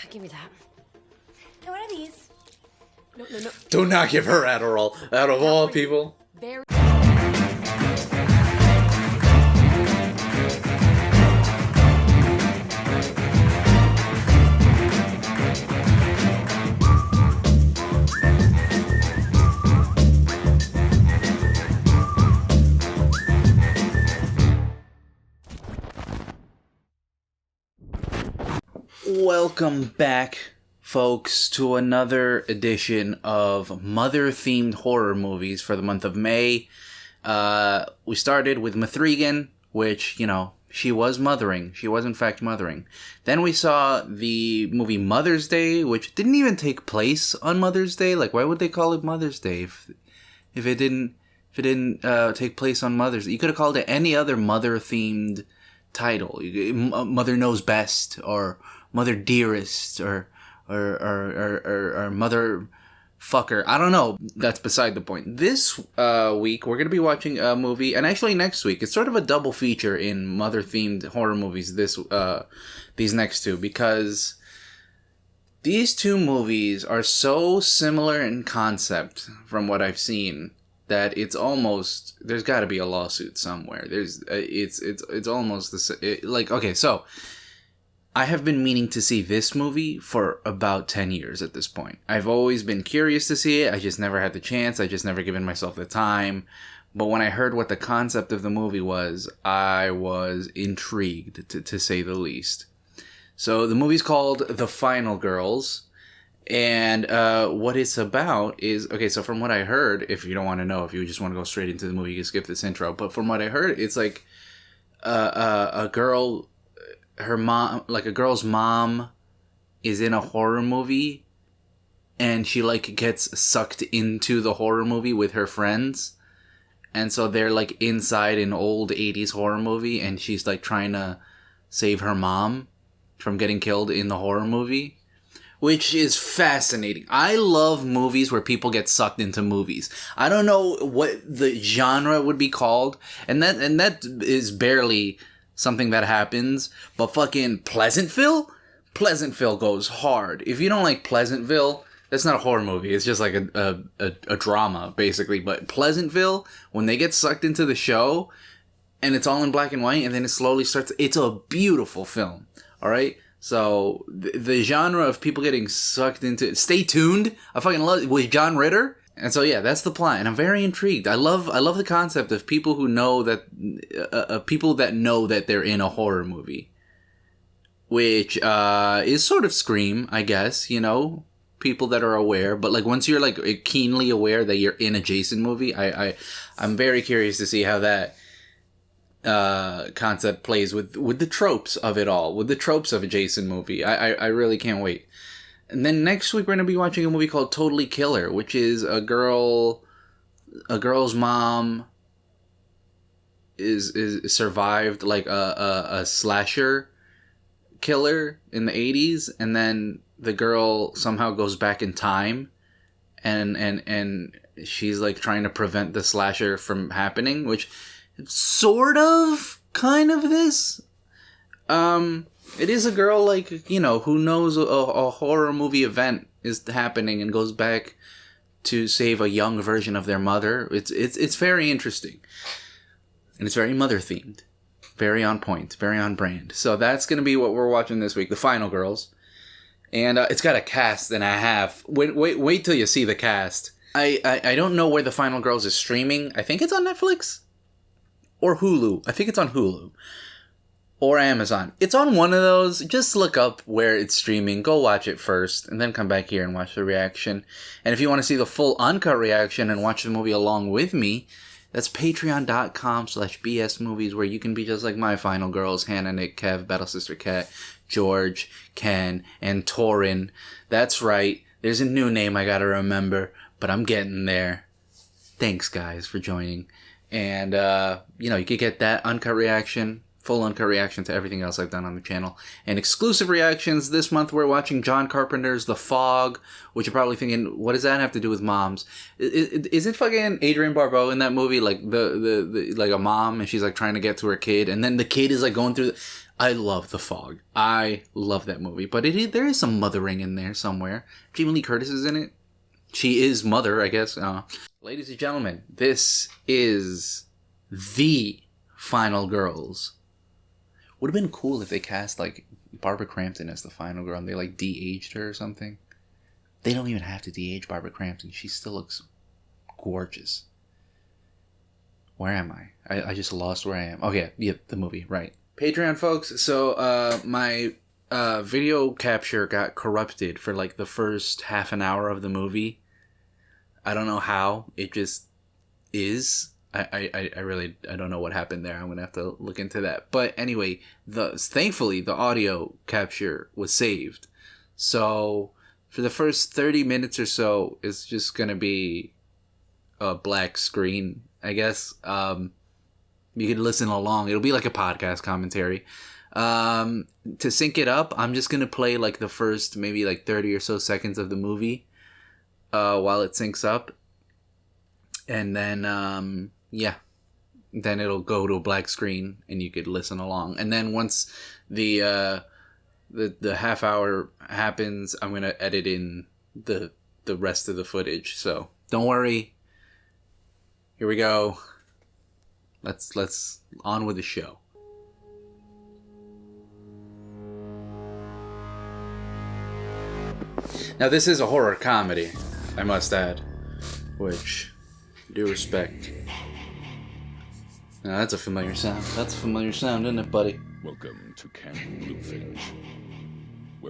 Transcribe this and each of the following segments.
Give me that. And what are these? No. Do not give her Adderall, out of all people. Very. Welcome back, folks, to another edition of mother-themed horror movies for the month of May. We started with Mithrigan, which, she was mothering. She was, in fact, mothering. Then we saw the movie Mother's Day, which didn't even take place on Mother's Day. Like, why would they call it Mother's Day if it didn't take place on Mother's Day? You could have called it any other mother-themed title. Mother Knows Best, or Mother Dearest, or Mother Fucker. I don't know. That's beside the point. This week, we're going to be watching a movie, and actually next week, it's sort of a double feature in mother-themed horror movies, these next two, because these two movies are so similar in concept from what I've seen that it's almost, there's got to be a lawsuit somewhere. It's almost okay, so I have been meaning to see this movie for about 10 years at this point. I've always been curious to see it. I just never had the chance. I just never given myself the time. But when I heard what the concept of the movie was, I was intrigued, to say the least. So the movie's called The Final Girls. And what it's about is... Okay, so from what I heard, if you don't want to know, if you just want to go straight into the movie, you can skip this intro. But from what I heard, it's like a girl... Her mom, like a girl's mom, is in a horror movie, and she gets sucked into the horror movie with her friends, and so they're inside an old 80s horror movie, and she's trying to save her mom from getting killed in the horror movie, which is fascinating. I love movies where people get sucked into movies. I don't know what the genre would be called, and that is barely something that happens, but fucking Pleasantville goes hard. If you don't like Pleasantville, that's not a horror movie. It's just a drama, basically. But Pleasantville, when they get sucked into the show, and it's all in black and white, and then it slowly starts, it's a beautiful film. All right? So, the genre of people getting sucked into... Stay tuned. I fucking love it. With John Ritter. And so, yeah, that's the plot, and I'm very intrigued. I love the concept of people who know that, people that know that they're in a horror movie, which is sort of Scream, I guess. People that are aware. But once you're keenly aware that you're in a Jason movie, I'm very curious to see how that concept plays with the tropes of it all, with the tropes of a Jason movie. I really can't wait. And then next week we're going to be watching a movie called Totally Killer, which is a girl's mom is survived a slasher killer in the 80s, and then the girl somehow goes back in time and she's trying to prevent the slasher from happening, which sort of kind of this. It is a girl, who knows a horror movie event is happening and goes back to save a young version of their mother. It's very interesting. And it's very mother-themed. Very on point. Very on brand. So that's going to be what we're watching this week. The Final Girls. And it's got a cast and a half. Wait till you see the cast. I don't know where The Final Girls is streaming. I think it's on Netflix. Or Hulu. I think it's on Hulu. Or Amazon. It's on one of those. Just look up where it's streaming. Go watch it first. And then come back here and watch the reaction. And if you want to see the full uncut reaction and watch the movie along with me, that's patreon.com/bsmovies, where you can be just like my Final Girls, Hannah, Nick, Kev, Battle Sister Cat, George, Ken, and Torin. That's right. There's a new name I gotta remember, but I'm getting there. Thanks, guys, for joining. And, you could get that uncut reaction, full uncut reaction to everything else I've done on the channel. And exclusive reactions. This month we're watching John Carpenter's The Fog, which you're probably thinking, what does that have to do with moms? Is it fucking Adrienne Barbeau in that movie? The a mom, and she's trying to get to her kid, and then the kid is going through... I love The Fog. I love that movie. But there is some mothering in there somewhere. Jamie Lee Curtis is in it. She is Mother, I guess. Ladies and gentlemen, this is the Final Girls. Would have been cool if they cast, like, Barbara Crampton as the final girl and they, like, de-aged her or something. They don't even have to de-age Barbara Crampton. She still looks gorgeous. Where am I? I just lost where I am. Oh, yeah, the movie, right. Patreon, folks. So, my video capture got corrupted for, like, the first half an hour of the movie. I don't know how. It just is. I really don't know what happened there. I'm going to have to look into that. But anyway, thankfully, the audio capture was saved. So, for the first 30 minutes or so, it's just going to be a black screen, I guess. You can listen along. It'll be like a podcast commentary. To sync it up, I'm just going to play like the first maybe like 30 or so seconds of the movie while it syncs up. And then, then it'll go to a black screen and you could listen along. And then once the half hour happens, I'm going to edit in the rest of the footage. So don't worry. Here we go. Let's on with the show. Now this is a horror comedy, I must add, which due respect. Now that's a familiar sound. That's a familiar sound, isn't it, buddy? Welcome to Camp Bluefinch.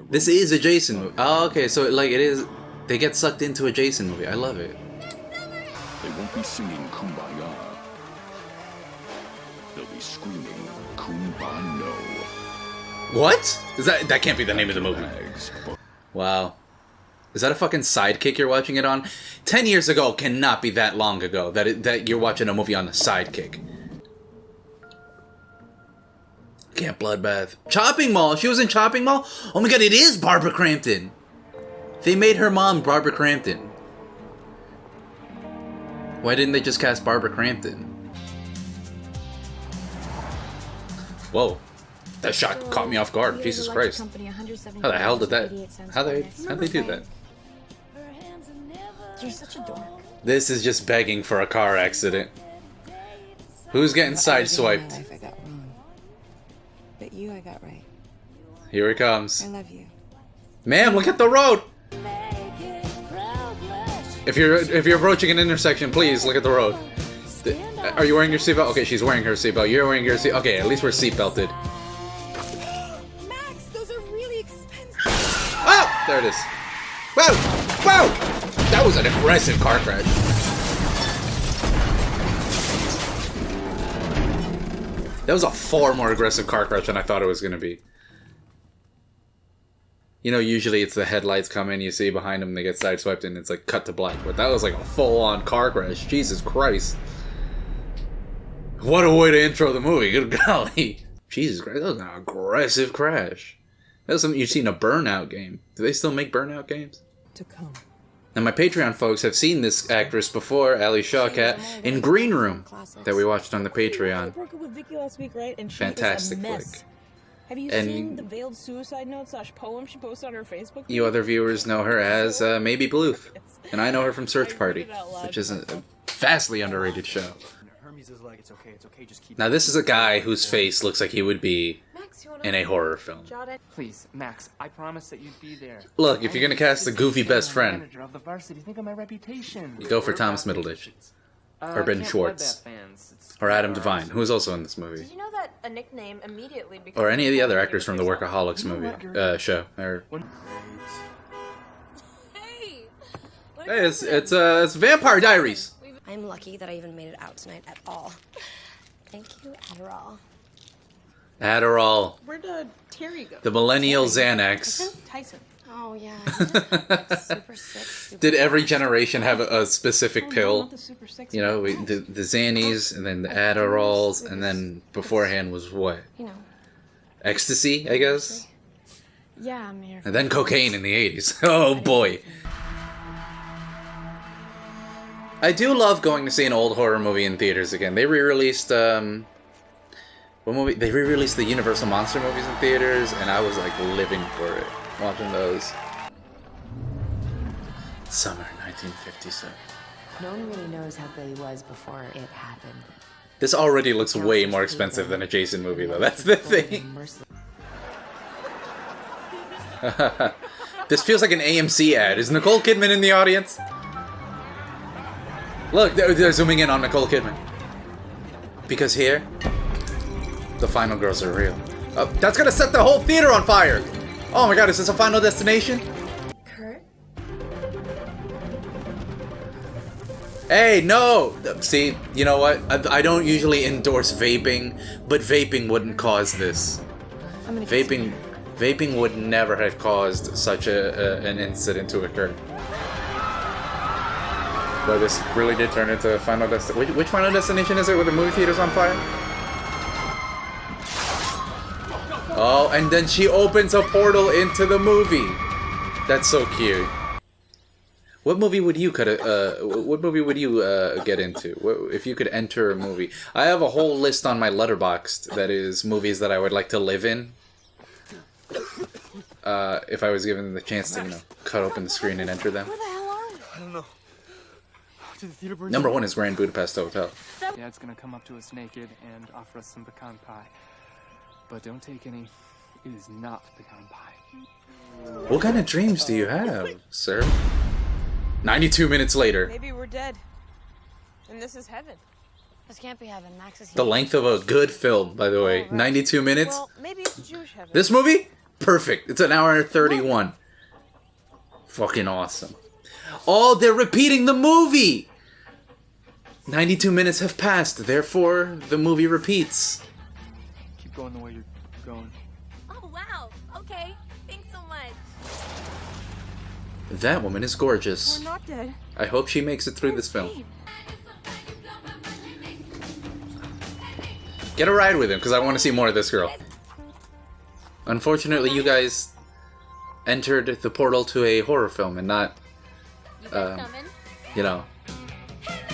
This is a Jason movie. Oh, okay, so like it is. They get sucked into a Jason movie. I love it. They won't be singing Kumbaya. They'll be screaming Kumbano. What? Is that can't be the name of the movie? Wow. Is that a fucking Sidekick you're watching it on? 10 years ago cannot be that long ago that you're watching a movie on a Sidekick. Camp Bloodbath. Chopping Mall. She was in Chopping Mall? Oh my god, it is Barbara Crampton. They made her mom Barbara Crampton. Why didn't they just cast Barbara Crampton? Whoa. That shot caught me off guard. Jesus Christ. How the hell did that... How'd they do that? You're such a dork. This is just begging for a car accident. Who's getting sideswiped? I got wrong. But you I got right. Here it comes. I love you. Ma'am, look at the road! If you're approaching an intersection, please look at the road. Are you wearing your seatbelt? Okay, she's wearing her seatbelt. You're wearing your seat. Okay, at least we're seatbelted. Max, those are really expensive. Oh! There it is. Whoa! Whoa! That was an aggressive car crash. That was a far more aggressive car crash than I thought it was going to be. You know, usually it's the headlights come in, you see behind them, they get sideswiped, and it's like cut to black. But that was like a full-on car crash. Jesus Christ. What a way to intro the movie. Good golly. Jesus Christ, that was an aggressive crash. That was something you'd see in a Burnout game. Do they still make Burnout games? To come. Now, my Patreon folks have seen this actress before, Ali Shawkat, in Green Room, that we watched on the Patreon. I broke up with Vicky last week, right? And she Fantastic is a mess. flick. Have you And seen the veiled suicide note / poem she posted on her Facebook? You other viewers know her as Maybe Bluth, and I know her from Search Party, which is a vastly underrated show. Now, this is a guy whose face looks like he would be in a horror film. Please, Max, I promise that you'd be there. Look, if you're gonna cast the goofy best friend, Manager of the varsity, think of my reputation. you go for Thomas Middleditch, or Ben Schwartz, or Adam Devine, who is also in this movie, Did you know that a nickname immediately becomes... or any of the other actors from the Workaholics movie show. Or, Hey! hey, it's Vampire Diaries. I'm lucky that I even made it out tonight at all. Thank you, Adderall. Adderall, Where'd Terry go? the millennial Xanax. Tyson. Oh, yeah. Super sick. Super Did every generation have a specific Oh, pill? not the super sexy You know, one. the Xannies, and then the Adderalls, and then beforehand was what? You know. Ecstasy, I guess? Yeah, I'm here. And then cocaine in the 80s. Oh boy. I do love going to see an old horror movie in theaters again. They re-released, what What movie? They re-released the Universal Monster movies in theaters, and I was like living for it, watching those. Summer 1957. No one really knows how Billy was before it happened. This already looks way more expensive than a Jason movie, though. That's the thing. This feels like an AMC ad. Is Nicole Kidman in the audience? Look, they're zooming in on Nicole Kidman. Because here, the final girls are real. That's gonna set the whole theater on fire! Oh my god, is this a Final Destination? Kurt? Hey, no! See, you know what? I don't usually endorse vaping, but vaping wouldn't cause this. Vaping would never have caused such an incident to occur. But this really did turn into a Final Destination. Which Final Destination is it where the movie theater's on fire? Oh, and then she opens a portal into the movie. That's so cute. What movie would you get into? If you could enter a movie? I have a whole list on my Letterboxd that is movies that I would like to live in. If I was given the chance to, cut open the screen and enter them. Where the hell are we? I don't know. Did the theater burn Number down? 1 is Grand Budapest Hotel. Dad's gonna come up to us naked and offer us some pecan pie. But don't take any. It is not pecan pie. What kind of dreams do you have, sir? 92 minutes later. Maybe we're dead. And this is heaven. This can't be heaven. Max is here. The length of a good film, by the way. 92 minutes. Well, maybe it's Jewish heaven. This movie? Perfect. It's an hour and 31. Fucking awesome. Oh, they're repeating the movie! 92 minutes have passed, therefore the movie repeats. Keep going the way you're going. Oh, wow. Okay. Thanks so much. That woman is gorgeous. We're not dead. I hope she makes it through this film. Get a ride with him, because I want to see more of this girl. Unfortunately, you guys entered the portal to a horror film and not, You guys coming?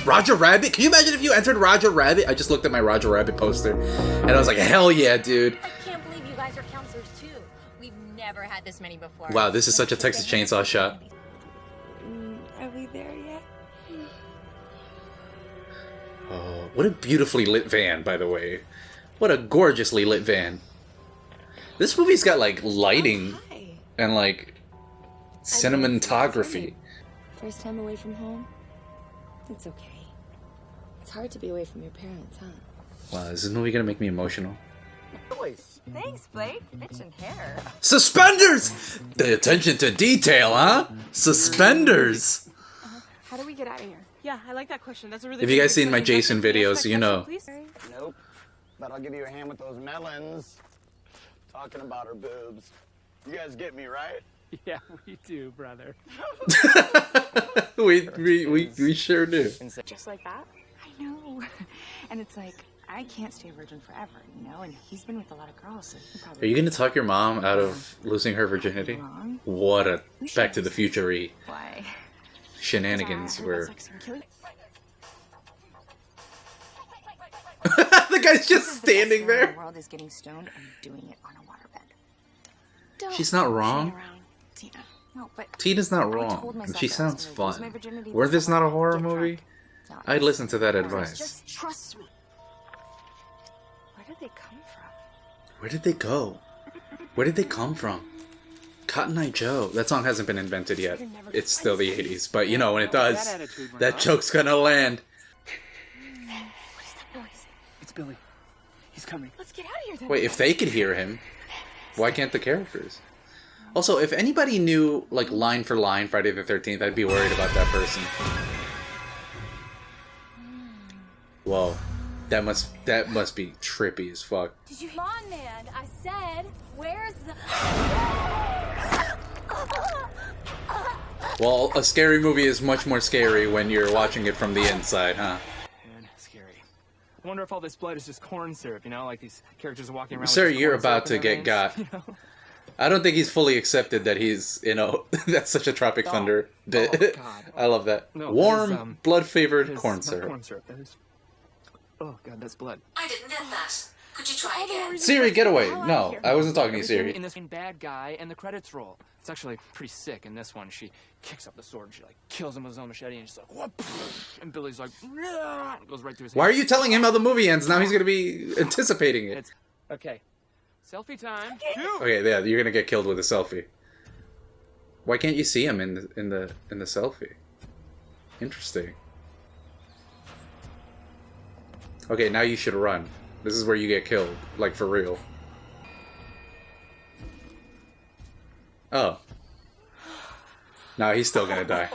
Roger Rabbit? Can you imagine if you entered Roger Rabbit? I just looked at my Roger Rabbit poster, and I was like, hell yeah, dude. I can't believe you guys are counselors, too. We've never had this many before. Wow, this is such a Texas Chainsaw shot. Are we there yet? Oh, what a beautifully lit van, by the way. What a gorgeously lit van. This movie's got, like, lighting Hi. and, like, cinematography. First time away from home? It's okay. It's hard to be away from your parents, huh? Wow, is this movie gonna make me emotional? Thanks, Blake. Bitch and hair. Suspenders! The attention to detail, huh? Suspenders! How do we get out of here? Yeah, I like that question. That's a really If you guys good seen my question. Jason Can you videos, ask that you know. question, please? Nope. But I'll give you a hand with those melons. Talking about her boobs. You guys get me, right? Yeah, we do, brother. we sure do. Just like that? I know. And it's like, I can't stay a virgin forever, you know? And he's been with a lot of girls, so he probably... Are you gonna talk your mom out of losing her virginity? What a Back to the Future-y Why? shenanigans Yeah, I heard were. about sex and killing. The guy's just standing The there. world is getting stoned and doing it on a waterbed. She's not wrong. Shame around, Tina. No, but Tina's not I told wrong. myself She that I sounds was gonna lose my fun. virginity Were this before not a I horror get drunk. movie? No, I'd listen to that Just advice. trust me. Where did they come from? Where did they go? Where did they come from? Cotton Eye Joe. That song hasn't been invented yet. It's still the 80s, but you know, when it does, That attitude went that up. joke's gonna land. What is that noise? It's Billy. He's coming. Let's get out of here then. Wait, if they could hear him, why can't the characters? Also, if anybody knew, like, line for line Friday the 13th, I'd be worried about that person. Whoa. That must be trippy as fuck. Did you... Come on, man. I said, where's the... Well, a scary movie is much more scary when you're watching it from the inside, huh? Man, scary. I wonder if all this blood is just corn syrup, you know? Like these characters are walking around Sir, with just you're corn about syrup to in get their veins, got. you know? I don't think he's fully accepted that he's, that's such a Tropic Thunder bit. God. I love that. No, that Warm, is, blood-flavored That is corn not syrup. corn syrup. That is... Oh, God, that's blood. I didn't get that. Could you try again? Siri, get away. No, I wasn't talking to you, Everything Siri. in this bad guy and the credits roll. It's actually pretty sick. In this one, she kicks up the sword, she like kills him with his own machete, and she's like, what? And Billy's like, "Yeah," and goes right through his Why are hand. you telling him how the movie ends? Now he's gonna be anticipating it. It's okay. Selfie time. Okay, yeah, you're gonna get killed with a selfie. Why can't you see him in the selfie? Interesting. Okay, now you should run. This is where you get killed, like for real. Oh. No, he's still gonna die.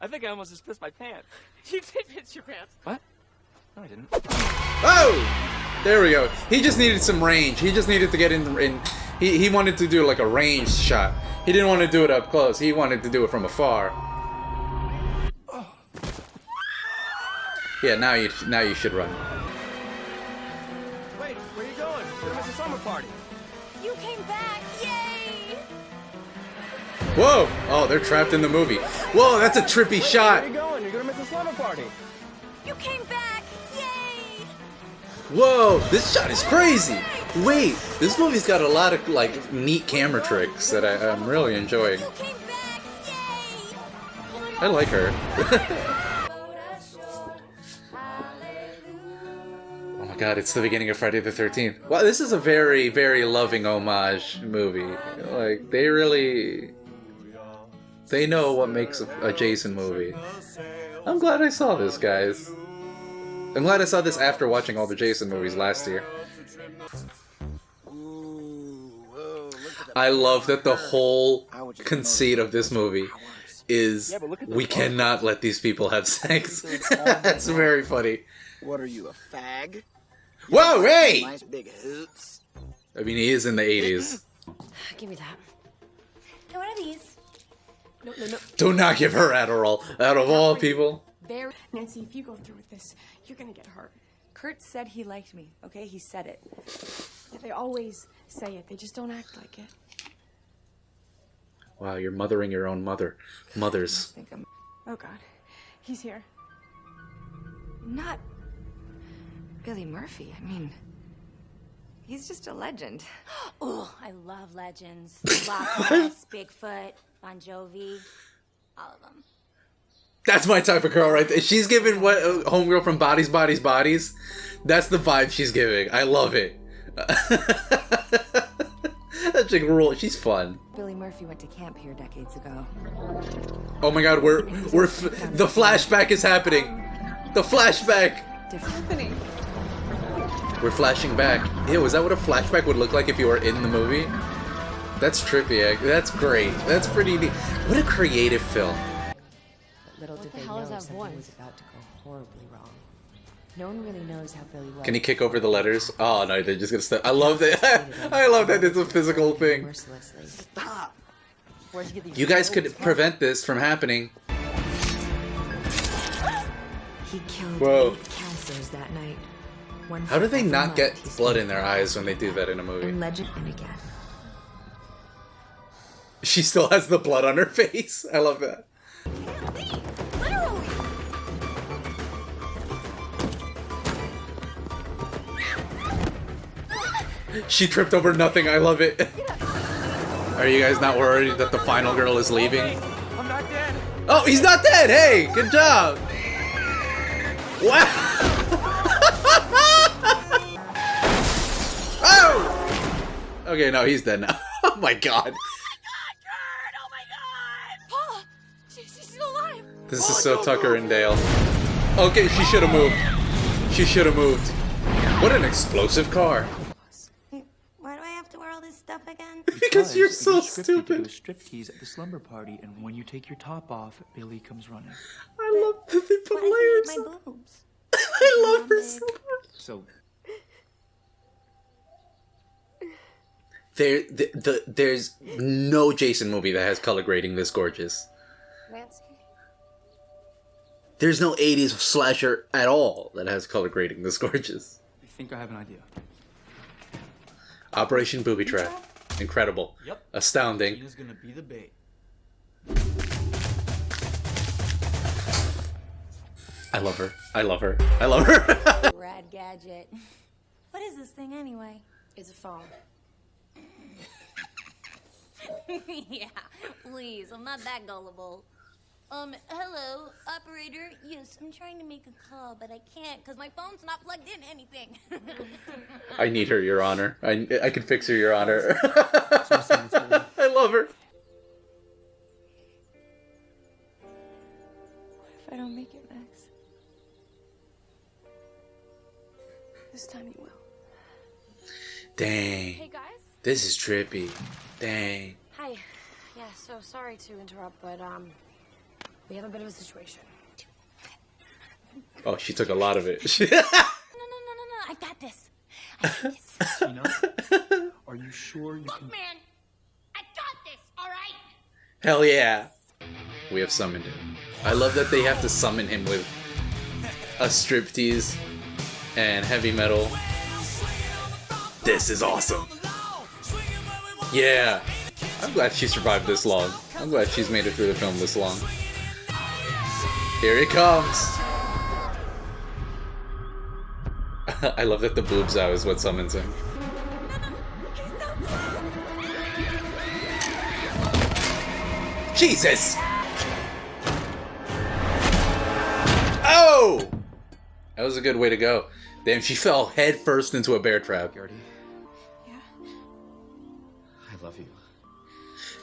I think I almost just pissed my pants. You did piss your pants. What? No, I didn't. Oh! There we go. He just needed some range. He just needed to get in. He wanted to do like a range shot. He didn't want to do it up close. He wanted to do it from afar. Yeah, now you should run. Wait, where you going? You're gonna miss a summer party. You came back! Yay! Whoa! Oh, they're trapped in the movie. Whoa, that's a trippy shot. Where you going? You're gonna miss a slumber party. You came back! Yay! Whoa, this shot is crazy. Wait, this movie's got a lot of like neat camera tricks that I'm really enjoying. You came back! Yay! I like her. Oh my god, it's the beginning of Friday the 13th. Wow, this is a very, very loving homage movie. Like, they know what makes a Jason movie. I'm glad I saw this, guys. I'm glad I saw this after watching all the Jason movies last year. I love that the whole conceit of this movie is we cannot let these people have sex. That's very funny. What are you, a fag? Whoa, hey! Nice big hoots. I mean, he is in the 80s. Give me that. And what are these? No, no, no. Do not give her Adderall. Out of all people. Nancy, if you go through with this, you're gonna get hurt. Kurt said he liked me, okay? He said it. Yeah, they always say it. They just don't act like it. Wow, you're mothering your own mothers. Oh God, he's here. Not Billy Murphy. I mean, he's just a legend. Oh, I love legends. Loch Ness, Bigfoot, Bon Jovi, all of them. That's my type of girl right there. She's giving what homegirl from Bodies, Bodies, Bodies. That's the vibe she's giving. I love it. That chick rule. She's fun. Billy Murphy went to camp here decades ago. Oh my god, the flashback is happening. The flashback. Different. We're flashing back. Ew, is that what a flashback would look like if you were in the movie? That's trippy. That's great. That's pretty neat. What a creative film. But little did the they hell know is that something voice? was about to go horribly wrong. No one really knows how Billy was. Can he kick over the letters? Oh no, they're just gonna step. I love that. I love that it's a physical thing. Mercilessly. Stop. You guys could prevent this from happening. He killed Whoa. 8 counselors that night. One How do they for every not get month he blood spent in their eyes when they do that in a movie? in legend and again. She still has the blood on her face. I love that. Literally! She tripped over nothing. I love it. Are you guys not worried that the final girl is leaving? I'm not dead. Oh, he's not dead. Hey, good job. Wow. Oh. Okay, no, he's dead now. Oh my god. Paula! She's still alive! This is so Tucker and Dale. Okay, she should have moved. She should have moved. What an explosive car. Why do I have to wear all this stuff again? Because you're so scripted to stupid. do a striptease at the slumber party, and when you take your top off, Billy comes running. I love that they put Why layers. does he hate my boobs? I love her so much. So, There's no Jason movie that has color grading this gorgeous. Nancy? There's no 80s slasher at all that has color grading this gorgeous. I think I have an idea. Operation Booby Trap. Incredible. Yep. Astounding. Tina's gonna be the bait. I love her. I love her. I love her. Rad gadget. What is this thing anyway? It's a phone. Yeah, please, I'm not that gullible. Hello, operator. Yes, I'm trying to make a call, but I can't because my phone's not plugged in anything. I need her, Your Honor. I can fix her, Your Honor. I love her. What if I don't make it, Max? This time you will. Dang. Hey, guys. This is trippy. Dang. Hi. Yeah, so sorry to interrupt, but, we have a bit of a situation. Oh, she took a lot of it. No, I got this. I got this. Tina, are you sure you can... Man, I got this, all right? Hell yeah. We have summoned him. I love that they have to summon him with a striptease and heavy metal. This is awesome. Yeah. I'm glad she survived this long. I'm glad she's made it through the film this long. Here he comes. I love that the boobs out is what summons him. Jesus! Oh! That was a good way to go. Damn, she fell head first into a bear trap. Gertie? Yeah? I love you.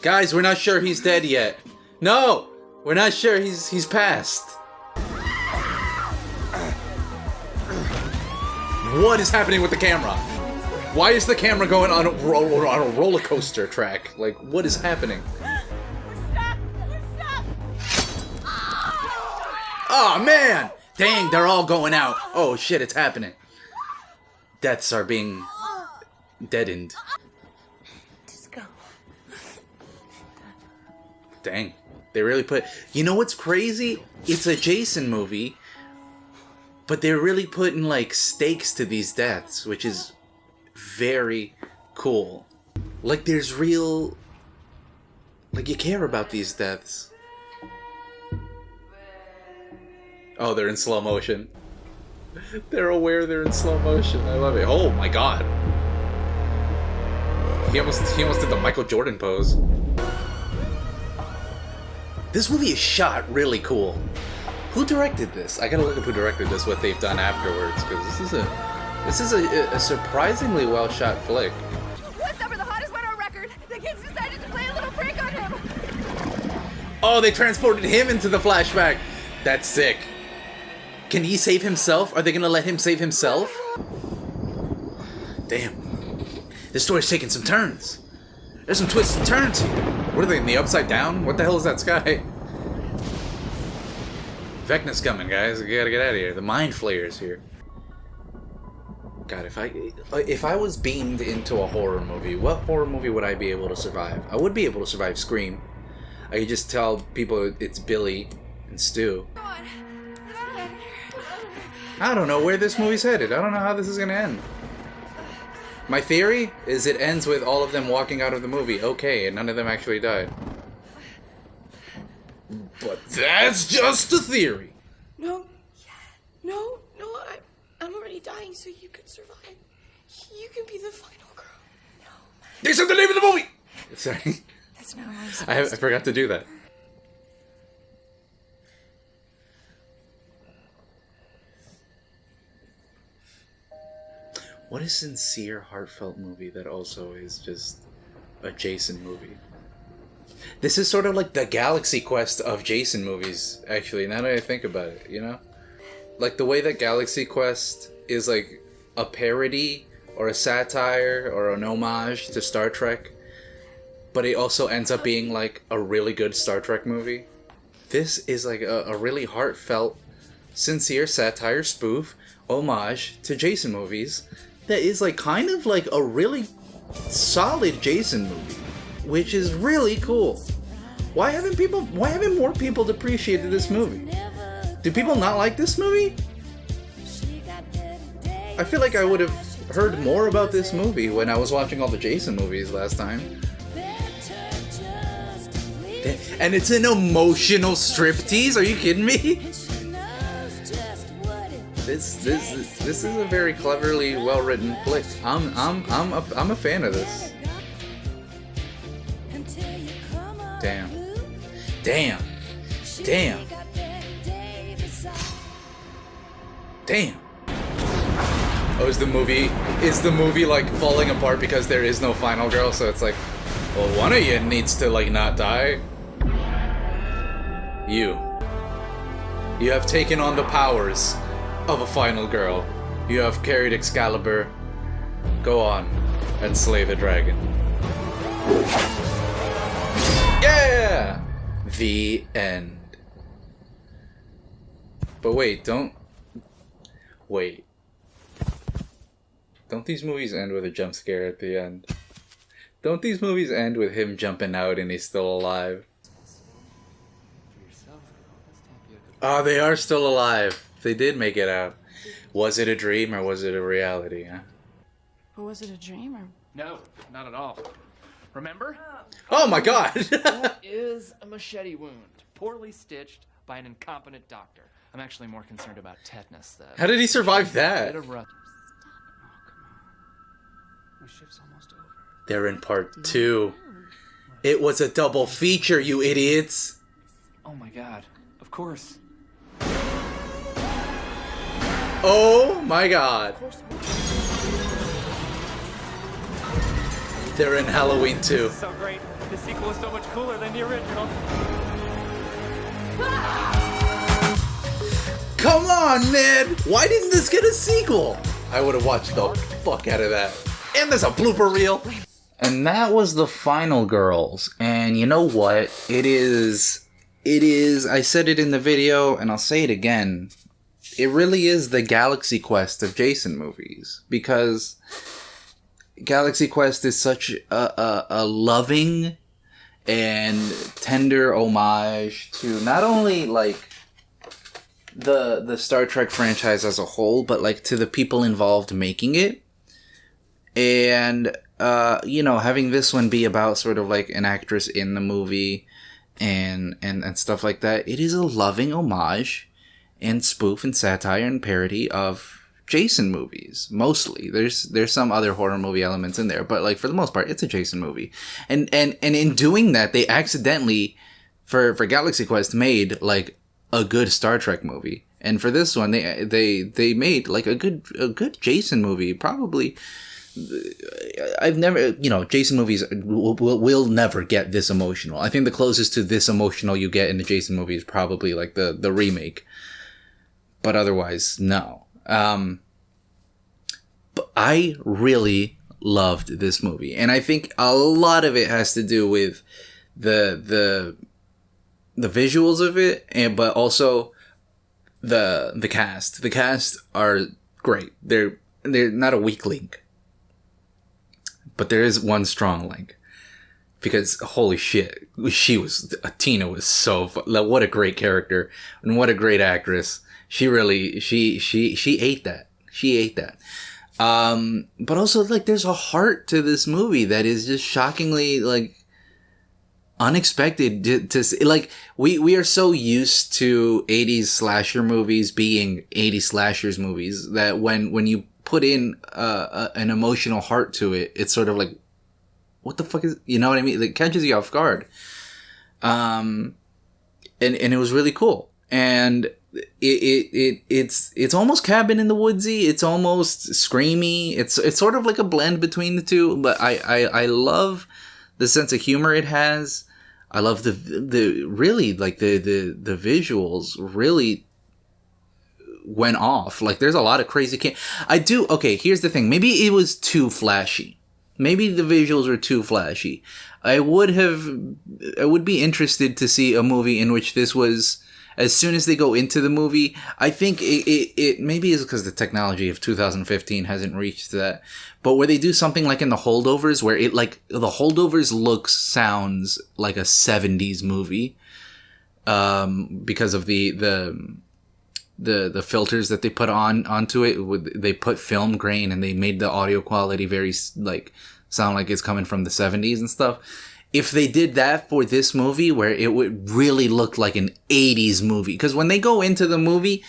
Guys, we're not sure he's dead yet. No! We're not sure he's passed. What is happening with the camera? Why is the camera going on a roller coaster track? Like, what is happening? Oh man! Dang, they're all going out. Oh shit, it's happening. Deaths are being deadened. Just go. Dang. They really put... You know what's crazy? It's a Jason movie, but they're really putting, like, stakes to these deaths, which is very cool. Like, there's real... Like, you care about these deaths. Oh, they're in slow motion. They're aware they're in slow motion. I love it. Oh, my God. He almost did the Michael Jordan pose. This movie is shot really cool. Who directed this? I gotta look up who directed this, what they've done afterwards, because this is a surprisingly well shot flick. What's up with the hottest one on record? The kids decided to play a little prank on him. Oh, they transported him into the flashback. That's sick. Can he save himself? Are they gonna let him save himself? Damn. This story's taking some turns. There's some twists and turns here. What are they, in the upside down? What the hell is that sky? Vecna's coming, guys. We gotta get out of here. The mind flayer's here. God, if I was beamed into a horror movie, what horror movie would I be able to survive? I would be able to survive Scream. I could just tell people it's Billy and Stu. I don't know where this movie's headed. I don't know how this is gonna end. My theory is it ends with all of them walking out of the movie, okay, and none of them actually died. But that's just a theory. No, I'm already dying, so you could survive. You can be the final girl. No, They said the name of the movie! Sorry. that's not what I forgot to do that. What a sincere, heartfelt movie that also is just a Jason movie. This is sort of like the Galaxy Quest of Jason movies, actually, now that I think about it, you know? Like the way that Galaxy Quest is like a parody or a satire or an homage to Star Trek, but it also ends up being like a really good Star Trek movie. This is like a really heartfelt, sincere satire spoof homage to Jason movies that is like kind of like a really solid Jason movie, which is really cool. Why haven't more people appreciated this movie? Do people not like this movie? I feel like I would have heard more about this movie when I was watching all the Jason movies last time. And it's an emotional striptease? Are you kidding me? This is a very cleverly well written flick. I'm a fan of this. Damn. Damn. Damn. Damn. Oh, is the movie like falling apart because there is no final girl? So it's like, well, one of you needs to like not die. You have taken on the powers of a final girl. You have carried Excalibur. Go on and slay the dragon. Yeah! The end. But wait, don't these movies end with a jump scare at the end? Don't these movies end with him jumping out and he's still alive? Oh, they are still alive. They did make it out. Was it a dream or was it a reality, huh? Or was it a dream or... No, not at all. Remember? Oh my god! That is a machete wound, poorly stitched by an incompetent doctor. I'm actually more concerned about tetanus than... How did he survive that? Bit of rust. My shift's almost over. They're in part 2. It was a double feature, you idiots! Oh my god. Of course. Oh my god. They're in Halloween 2. So great. The sequel is so much cooler than the original. Come on, man! Why didn't this get a sequel? I would have watched the fuck out of that. And there's a blooper reel. And that was the final girls. And you know what? It is, I said it in the video and I'll say it again. It really is the Galaxy Quest of Jason movies. Because Galaxy Quest is such a loving and tender homage to not only like the Star Trek franchise as a whole, but like to the people involved making it. And you know, having this one be about sort of like an actress in the movie and stuff like that, it is a loving homage and spoof and satire and parody of Jason movies. Mostly there's some other horror movie elements in there, but like for the most part it's a Jason movie. And in doing that, they accidentally for Galaxy Quest made like a good Star Trek movie. And for this one they made like a good Jason movie. Probably I've never, you know, Jason movies will never get this emotional. I think the closest to this emotional you get in the Jason movie is probably like the remake. But otherwise, no. But I really loved this movie. And I think a lot of it has to do with the visuals of it, but also the cast. The cast are great. They're not a weak link. But there is one strong link. Because, holy shit, Tina was so like, what a great character. And what a great actress. She really, she ate that. She ate that. But also, like, there's a heart to this movie that is just shockingly, like, unexpected to see. Like, we are so used to 80s slasher movies being 80s slashers movies that when you put in an emotional heart to it, it's sort of like, what the fuck is, you know what I mean? It catches you off guard. And it was really cool. And it's almost Cabin in the Woodsy. It's almost screamy. It's sort of like a blend between the two, but I love the sense of humor it has. I love the really like the visuals really went off. Like there's a lot of crazy okay, here's the thing. Maybe it was too flashy. Maybe the visuals were too flashy. I would be interested to see a movie in which this was, as soon as they go into the movie, I think it maybe is because the technology of 2015 hasn't reached that, but where they do something like in The Holdovers, where it like The Holdovers sounds like a 70s movie, because of the filters that they put onto it. They put film grain and they made the audio quality very like sound like it's coming from the 70s and stuff. If they did that for this movie, where it would really look like an 80s movie, because when they go into the movie,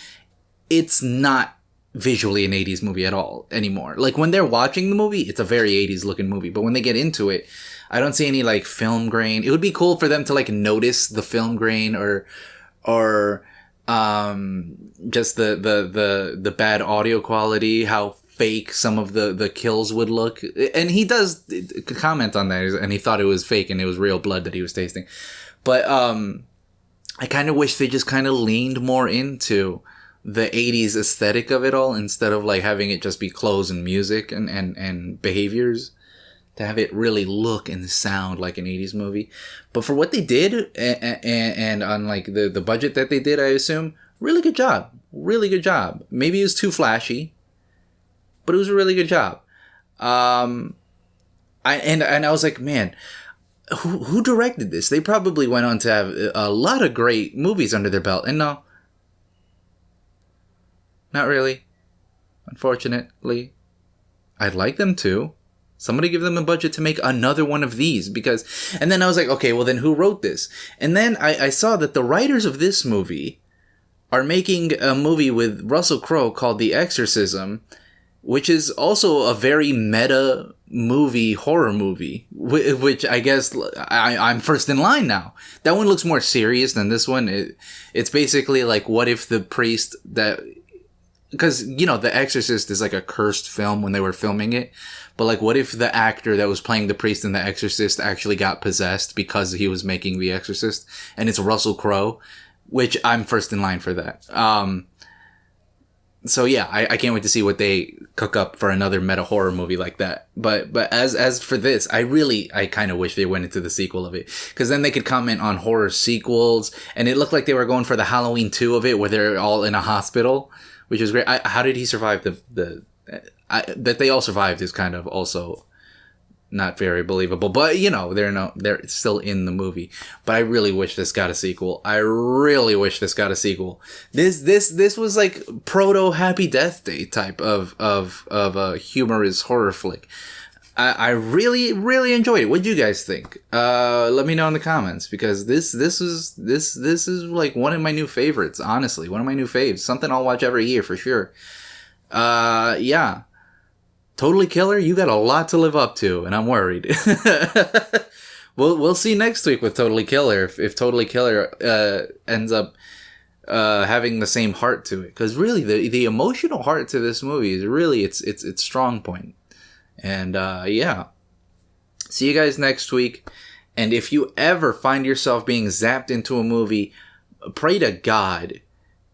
it's not visually an 80s movie at all anymore. Like when they're watching the movie, it's a very 80s looking movie, but when they get into it, I don't see any like film grain. It would be cool for them to like notice the film grain or just the bad audio quality, how fake some of the kills would look. And he does comment on that, and he thought it was fake and it was real blood that he was tasting. But I kind of wish they just kind of leaned more into the 80s aesthetic of it all, instead of like having it just be clothes and music and behaviors, to have it really look and sound like an 80s movie. But for what they did, and on like the budget that they did, I assume, really good job. Really good job. Maybe it was too flashy, but it was a really good job. I was like, man, who directed this? They probably went on to have a lot of great movies under their belt. And no, not really. Unfortunately, I'd like them to. Somebody give them a budget to make another one of these, because... And then I was like, okay, well then who wrote this? And then I saw that the writers of this movie are making a movie with Russell Crowe called The Exorcism, which is also a very meta movie, horror movie, which I guess I'm first in line now. That one looks more serious than this one. It's basically like, what if the priest that... Because, you know, The Exorcist is like a cursed film when they were filming it. But, like, what if the actor that was playing the priest in The Exorcist actually got possessed because he was making The Exorcist? And it's Russell Crowe, which I'm first in line for that. So, yeah, I can't wait to see what they cook up for another meta horror movie like that. But as for this, I kind of wish they went into the sequel of it. Because then they could comment on horror sequels. And it looked like they were going for the Halloween 2 of it, where they're all in a hospital, which is great. How did he survive that they all survived is kind of also not very believable, but you know, they're still in the movie. But I really wish this got a sequel. This was like proto Happy Death Day type of a humorous horror flick. I really, really enjoyed it. What do you guys think? Let me know in the comments, because this is like one of my new favorites, honestly. One of my new faves. Something I'll watch every year for sure. Yeah. Totally Killer, you got a lot to live up to, and I'm worried. We'll see next week with Totally Killer if Totally Killer ends up having the same heart to it, because really the emotional heart to this movie is really its strong point. And yeah, see you guys next week. And if you ever find yourself being zapped into a movie, pray to God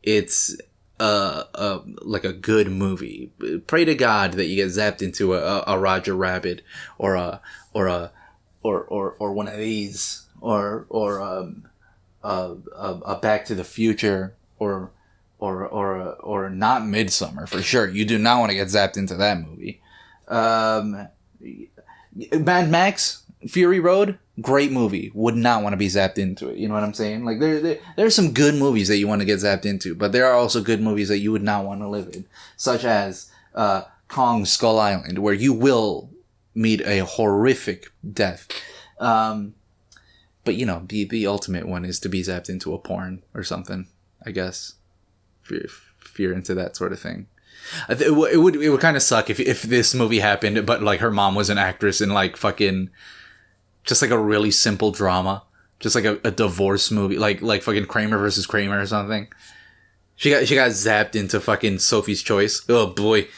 it's like a good movie. Pray to God that you get zapped into a Roger Rabbit or one of these or a Back to the Future or not Midsummer for sure. You do not want to get zapped into that movie. Mad Max Fury Road, great movie. Would not want to be zapped into it. You know what I'm saying? Like there's some good movies that you want to get zapped into, but there are also good movies that you would not want to live in, such as Kong Skull Island, where you will meet a horrific death. But you know, the ultimate one is to be zapped into a porn or something, I guess, if you're into that sort of thing. It would kind of suck if this movie happened, but like her mom was an actress in like fucking just like a really simple drama, just like a divorce movie, like fucking Kramer versus Kramer or something. She got zapped into fucking Sophie's Choice. Oh boy,